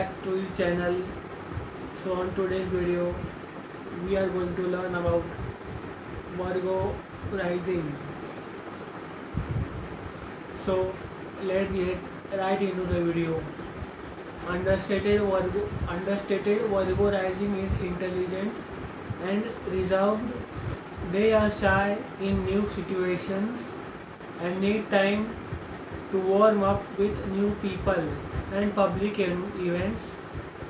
back to the channel. So on today's video we are going to learn about Virgo rising. So let's get right into the video. Understated Virgo rising is intelligent and reserved. They are shy in new situations and need time to warm up with new people and public events.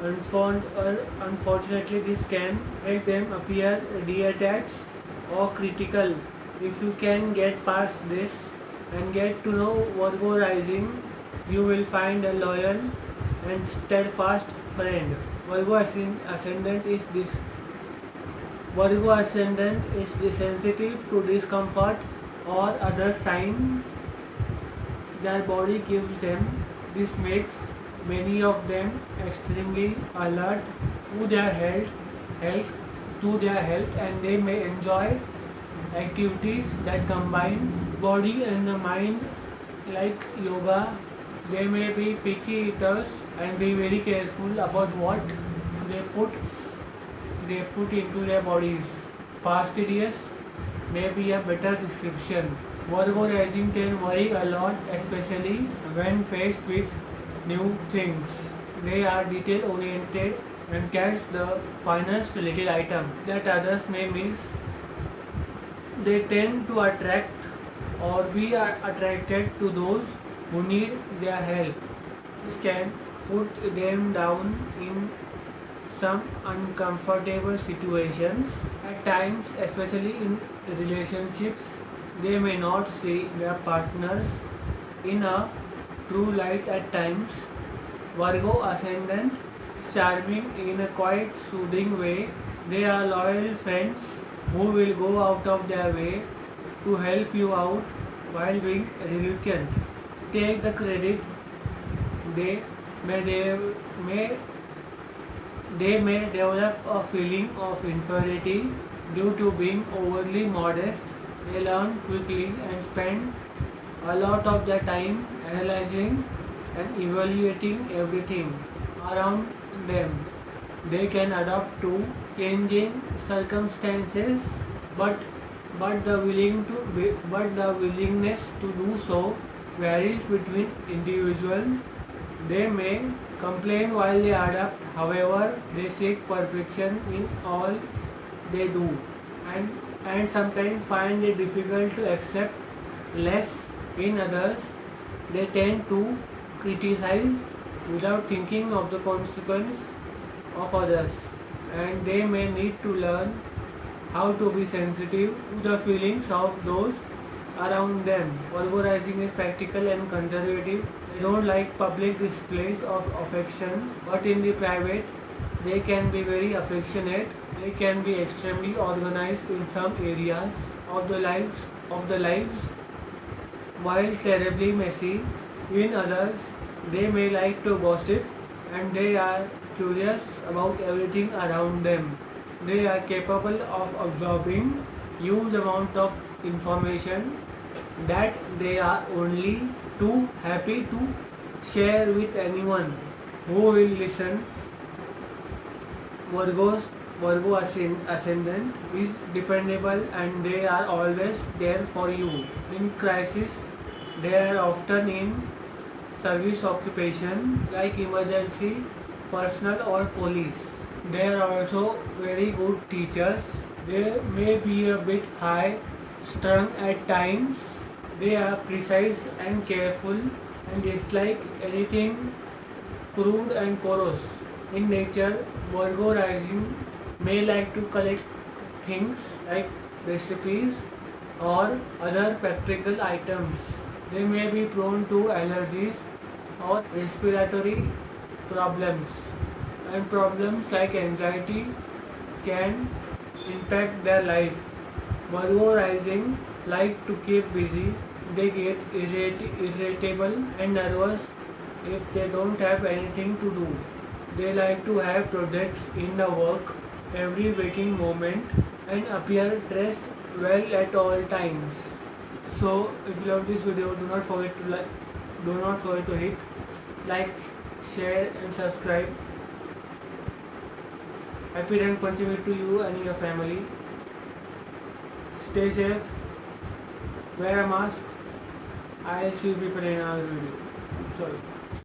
Unfortunately, this can make them appear detached or critical. If you can get past this and get to know Virgo rising, you will find a loyal and steadfast friend. Ascendant is this. Virgo ascendant is sensitive to discomfort or other signs their body gives them. This makes many of them extremely alert to their health, and they may enjoy activities that combine body and the mind like yoga. They may be picky eaters and be very careful about what they put into their bodies. Fastidious may be a better description. Virgo rising can worry a lot, especially when faced with new things. They are detail oriented and catch the finest little item that others may miss. They tend to attract or be attracted to those who need their help. This can put them down in some uncomfortable situations. At times, especially in relationships, they may not see their partners in a true light at times. Virgo ascendant is charming in a quite soothing way. They are loyal friends who will go out of their way to help you out while being reluctant. Take the credit. They may develop a feeling of inferiority due to being overly modest. They learn quickly and spend a lot of their time analyzing and evaluating everything around them. They can adapt to changing circumstances, but the willingness to do so varies between individuals. They may complain while they adapt, however, they seek perfection in all they do, and sometimes find it difficult to accept less in others. They tend to criticize without thinking of the consequence of others, and they may need to learn how to be sensitive to the feelings of those around them. Virgo rising is practical and conservative. They don't like public displays of affection, but in the private, they can be very affectionate. They can be extremely organized in some areas of the lives, while terribly messy in others. They may like to gossip and they are curious about everything around them. They are capable of absorbing huge amount of information that they are only too happy to share with anyone who will listen. Virgo ascendant is dependable and they are always there for you. In crisis, they are often in service occupation like emergency, personal or police. They are also very good teachers. They may be a bit high strung at times. They are precise and careful and dislike anything crude and coarse. In nature, Virgo rising may like to collect things like recipes or other practical items. They may be prone to allergies or respiratory problems, and problems like anxiety can impact their life. Virgo rising like to keep busy. They get irritable and nervous if they don't have anything to do. They like to have projects in the work every waking moment and appear dressed well at all times. So if you love this video, do not forget to hit like, share and subscribe. Happy Rang Panchami to you and your family. Stay safe. Wear a mask. I'll see you people in our video. Sorry.